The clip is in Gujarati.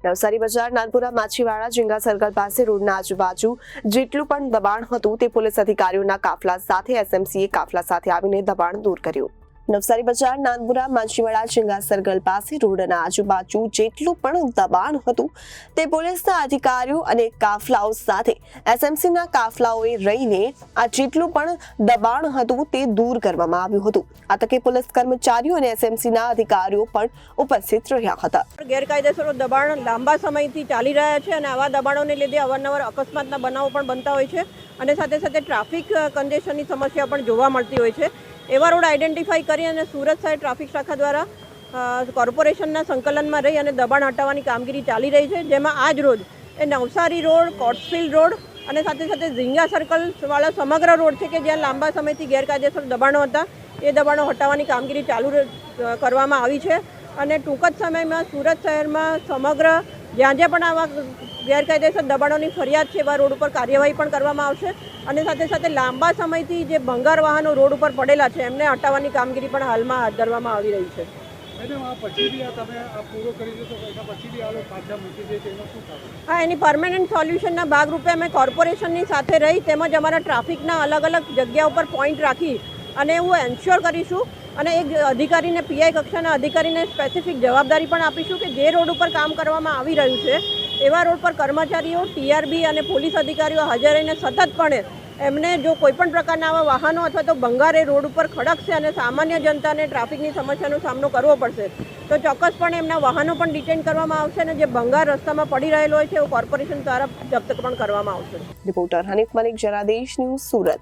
નવસારી બજાર નાનપુરા માછીવાડા ઝીંગા સર્કલ પાસે રોડના આજુબાજુ જેટલું પણ દબાણ હતું તે પોલીસ અધિકારીઓના કાફલા સાથે એસએમસીએ કાફલા સાથે આવીને દબાણ દૂર કર્યું। નવસારી બજાર નાનપુરા માછીવાડા ઝીંગા સર્કલ પાસે રોડના આજુબાજુ જેટલું પણ દબાણ હતું તે પોલીસના અધિકારીઓ અને કાફલાઓ સાથે એસએમસીના કાફલાઓએ રહીને આ જેટલું પણ દબાણ હતું તે દૂર કરવામાં આવ્યું હતું। આ તકે પોલીસ કર્મચારીઓ અને એસએમસીના અધિકારીઓ પણ ઉપસ્થિત રહ્યા હતા। ગેરકાયદેસર દબાણ લાંબા સમયથી ચાલી રહ્યા છે અને આવા દબાણોને લીધે અવારનવાર અકસ્માતના બનાવો પણ બનતા હોય છે અને સાથે સાથે ટ્રાફિક કન્જેશનની સમસ્યા પણ જોવા મળતી હોય છે। એવા રોડ આઈડેન્ટિફાઈ કરી અને સુરત શહેર ટ્રાફિક શાખા દ્વારા કોર્પોરેશનના સંકલનમાં રહી અને દબાણ હટાવવાની કામગીરી ચાલી રહી છે, જેમાં આજ રોજ એ નવસારી રોડ, કોટફિલ્ડ રોડ અને સાથે સાથે ઝીંગા સર્કલવાળા સમગ્ર રોડ છે કે જ્યાં લાંબા સમયથી ગેરકાયદેસર દબાણો હતા એ દબાણો હટાવવાની કામગીરી ચાલુ કરવામાં આવી છે અને ટૂંક જ સમયમાં સુરત શહેરમાં સમગ્ર જ્યાં જ્યાં પણ આવા ગેરકાયદેસર દબાણોની ફરિયાદ છે એવા રોડ ઉપર કાર્યવાહી પણ કરવામાં આવશે અને સાથે સાથે લાંબા સમયથી જે ભંગાર વાહનો રોડ ઉપર પડેલા છે એમને હટાવવાની કામગીરી પણ હાલમાં હાથ ધરવામાં આવી રહી છે। હા, એની પરમેનન્ટ સોલ્યુશનના ભાગરૂપે અમે કોર્પોરેશનની સાથે રહી તેમજ અમારા ટ્રાફિકના અલગ અલગ જગ્યા ઉપર પોઈન્ટ રાખી અને એવું એન્શ્યોર કરીશું અને એક અધિકારીને પીઆઈ કક્ષાના અધિકારીને સ્પેસિફિક જવાબદારી પણ આપીશું કે જે રોડ ઉપર કામ કરવામાં આવી રહ્યું છે એવા રોડ પર કર્મચારીઓ, ટીઆરબી અને પોલીસ અધિકારીઓ હાજર રહીને સતતપણે એમને જો કોઈપણ પ્રકારના આવા વાહનો અથવા તો ભંગાર એ રોડ ઉપર ખડકશે અને સામાન્ય જનતાને ટ્રાફિકની સમસ્યાનો સામનો કરવો પડશે તો ચોક્કસપણે એમના વાહનો પણ ડિટેન કરવામાં આવશે અને જે ભંગાર રસ્તામાં પડી રહેલો હોય છે એવું કોર્પોરેશન દ્વારા જપ્ત પણ કરવામાં આવશે। Reporter Hanif Malik, Janadesh news, Surat.